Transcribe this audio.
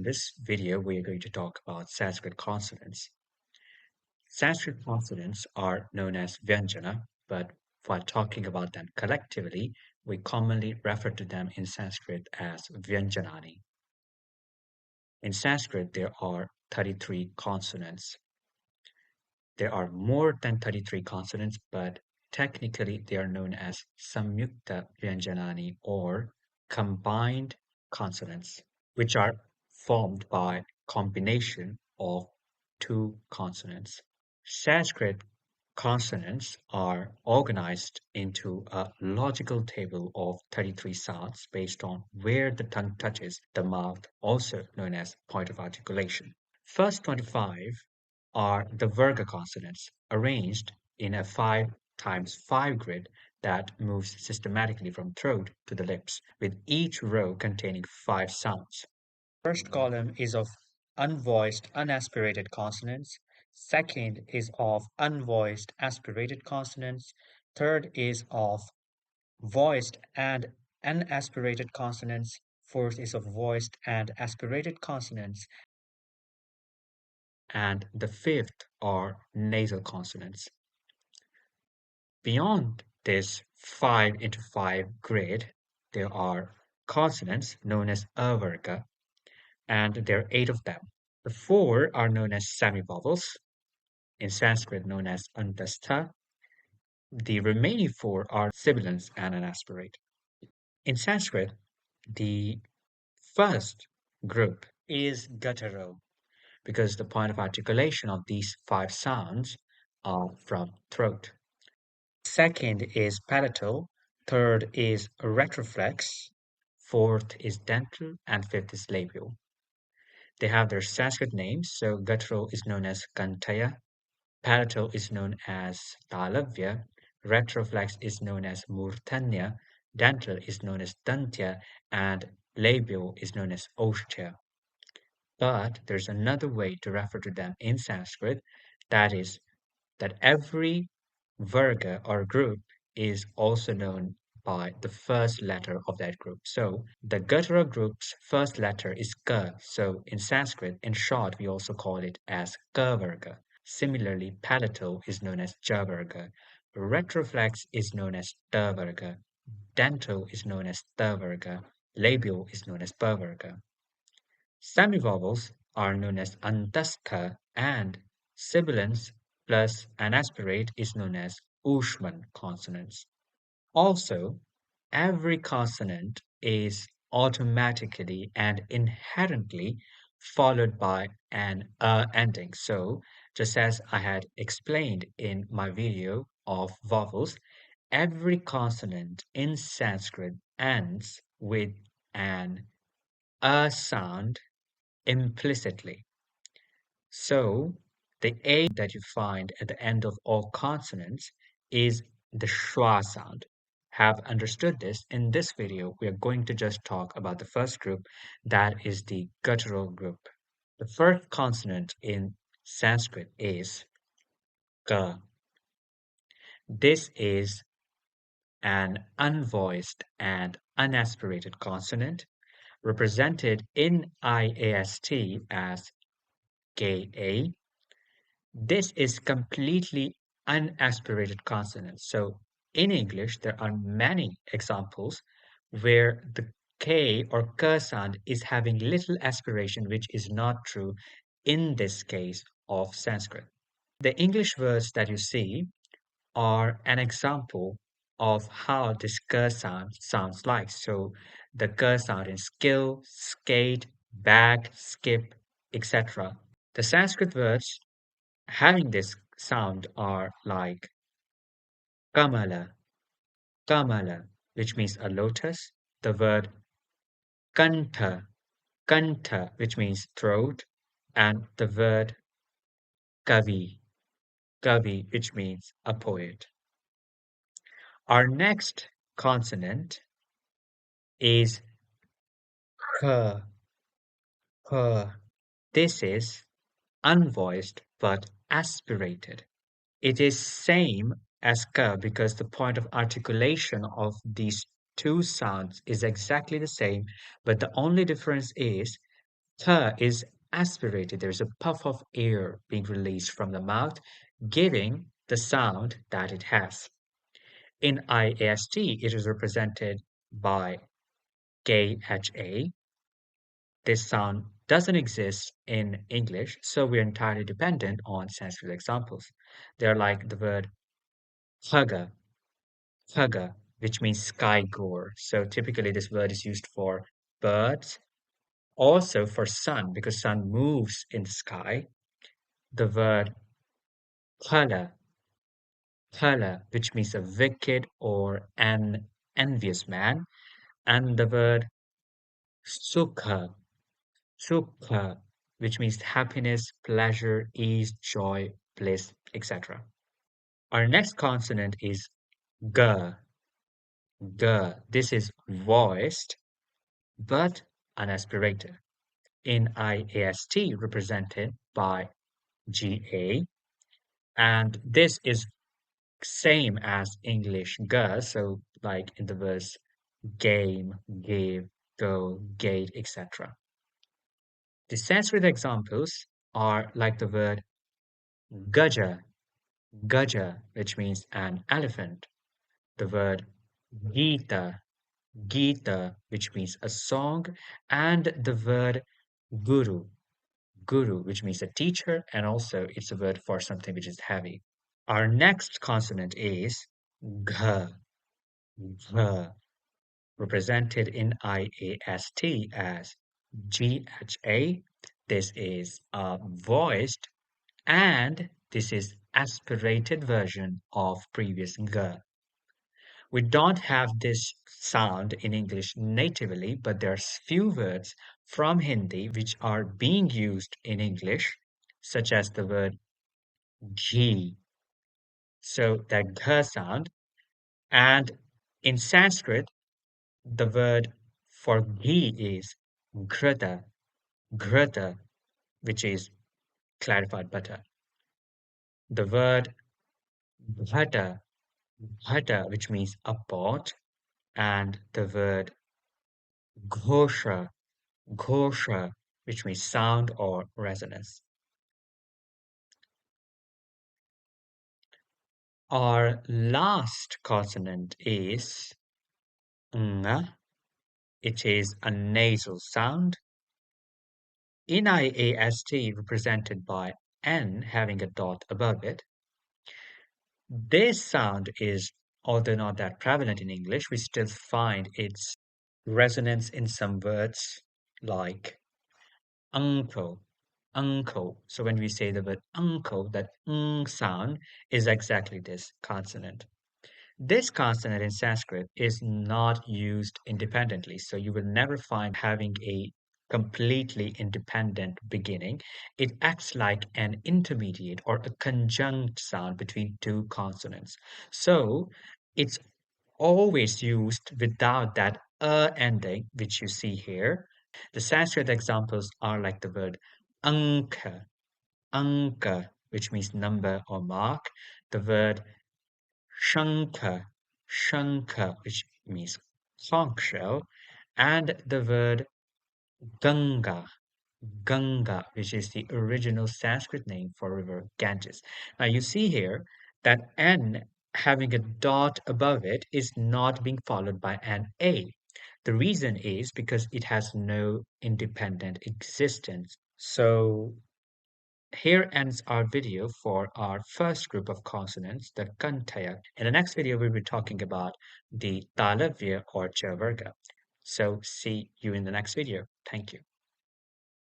this video, we are going to talk about Sanskrit consonants. Sanskrit consonants are known as Vyanjana, but while talking about them collectively, we commonly refer to them in Sanskrit as Vyanjanani. In Sanskrit, there are 33 consonants. There are more than 33 consonants, but technically they are known as Samyukta Vyanjanani or combined consonants, which are formed by combination of two consonants. Sanskrit consonants are organized into a logical table of 33 sounds based on where the tongue touches the mouth, also known as point of articulation. First 25 are the Varga consonants, arranged in a 5 times 5 grid that moves systematically from throat to the lips, with each row containing 5 sounds. First column is of unvoiced, unaspirated consonants. Second is of unvoiced, aspirated consonants. Third is of voiced and unaspirated consonants. Fourth is of voiced and aspirated consonants. And the fifth are nasal consonants. Beyond this 5 into 5 grid, there are consonants known as Ka-Varga, and there are 8 of them. The 4 are known as semivowels, in Sanskrit known as antastha. The remaining 4 are sibilants and anaspirate. In Sanskrit, the first group is guttural, because the point of articulation of these 5 sounds are from throat. Second is palatal, third is retroflex, fourth is dental, and fifth is labial. They have their Sanskrit names, so guttural is known as Kantaya, palatal is known as Talavya, retroflex is known as Murtanya, dental is known as Dantya, and labial is known as Oshtya. But there's another way to refer to them in Sanskrit, that is, that every Varga or group is also known by the first letter of that group. So the guttural group's first letter is Ka. So in Sanskrit, in short, we also call it as Ka-Varga. Similarly, palatal is known as Ja-Varga. Retroflex is known as Ta-Varga. Dental is known as Ta-Varga. Labial is known as Pa-Varga. Semivowels are known as Antastha, and sibilants plus anaspirate is known as Ushman consonants. Also, every consonant is automatically and inherently followed by an ending. So, just as I had explained in my video of vowels, every consonant in Sanskrit ends with an a sound implicitly. So, the A that you find at the end of all consonants is the schwa sound. Have understood this? In this video, we are going to just talk about the first group, that is the guttural group. The first consonant in Sanskrit is Ka. This is an unvoiced and unaspirated consonant, represented in IAST as Ka. This is completely unaspirated consonants. So in English, there are many examples where the K or K sound is having little aspiration, which is not true in this case of Sanskrit. The English words that you see are an example of how this K sound sounds like. So the K sound in skill, skate, bag, skip, etc. The Sanskrit words having this sound are like kamala, kamala, which means a lotus, the word kantha, kantha, which means throat, and the word kavi, kavi, which means a poet. Our next consonant is k, k. This is unvoiced but aspirated. It is same as ka because the point of articulation of these two sounds is exactly the same, but the only difference is Th is aspirated. There's a puff of air being released from the mouth, giving the sound that it has. In IAST, it is represented by KHA. This sound doesn't exist in English, so we're entirely dependent on Sanskrit examples. They're like the word Haga, Haga, which means sky goer. So typically this word is used for birds, also for sun, because sun moves in the sky. The word Phala, Phala, which means a wicked or an envious man, and the word Sukha, Sukha, which means happiness, pleasure, ease, joy, bliss, etc. Our next consonant is G, G. This is voiced but unaspirated. In IAST, represented by GA, and this is same as English G, so like in the verse game, give, go, gate, etc. The Sanskrit examples are like the word gaja, gaja, which means an elephant, the word Gita, Gita, which means a song, and the word guru, guru, which means a teacher, and also it's a word for something which is heavy. Our next consonant is Gh, Gh, represented in IAST as GHA. This is voiced and this is aspirated version of previous G. We don't have this sound in English natively, but there are few words from Hindi which are being used in English, such as the word ghee. So that gh sound. And in Sanskrit, the word for ghee is ghrata, ghrata, which is clarified butter. The word bhata, bhata, which means a pot, and the word ghosha, ghosha, which means sound or resonance. Our last consonant is ng. It is a nasal sound. In IAST, represented by N having a dot above it. This sound is, although not that prevalent in English, we still find its resonance in some words like uncle, uncle. So when we say the word uncle, that sound is exactly this consonant. This consonant in Sanskrit is not used independently, so you will never find having a completely independent beginning. It acts like an intermediate or a conjunct sound between two consonants. So it's always used without that ending, which you see here. The Sanskrit examples are like the word anka, anka, which means number or mark, the word Shankha, Shankha, which means conch shell, and the word Ganga, Ganga, which is the original Sanskrit name for river Ganges. Now you see here that N having a dot above it is not being followed by an A. The reason is because it has no independent existence. So here ends our video for our first group of consonants, the Kantaya. In the next video, we'll be talking about the Talavya or Ka-Varga. So see you in the next video. Thank you.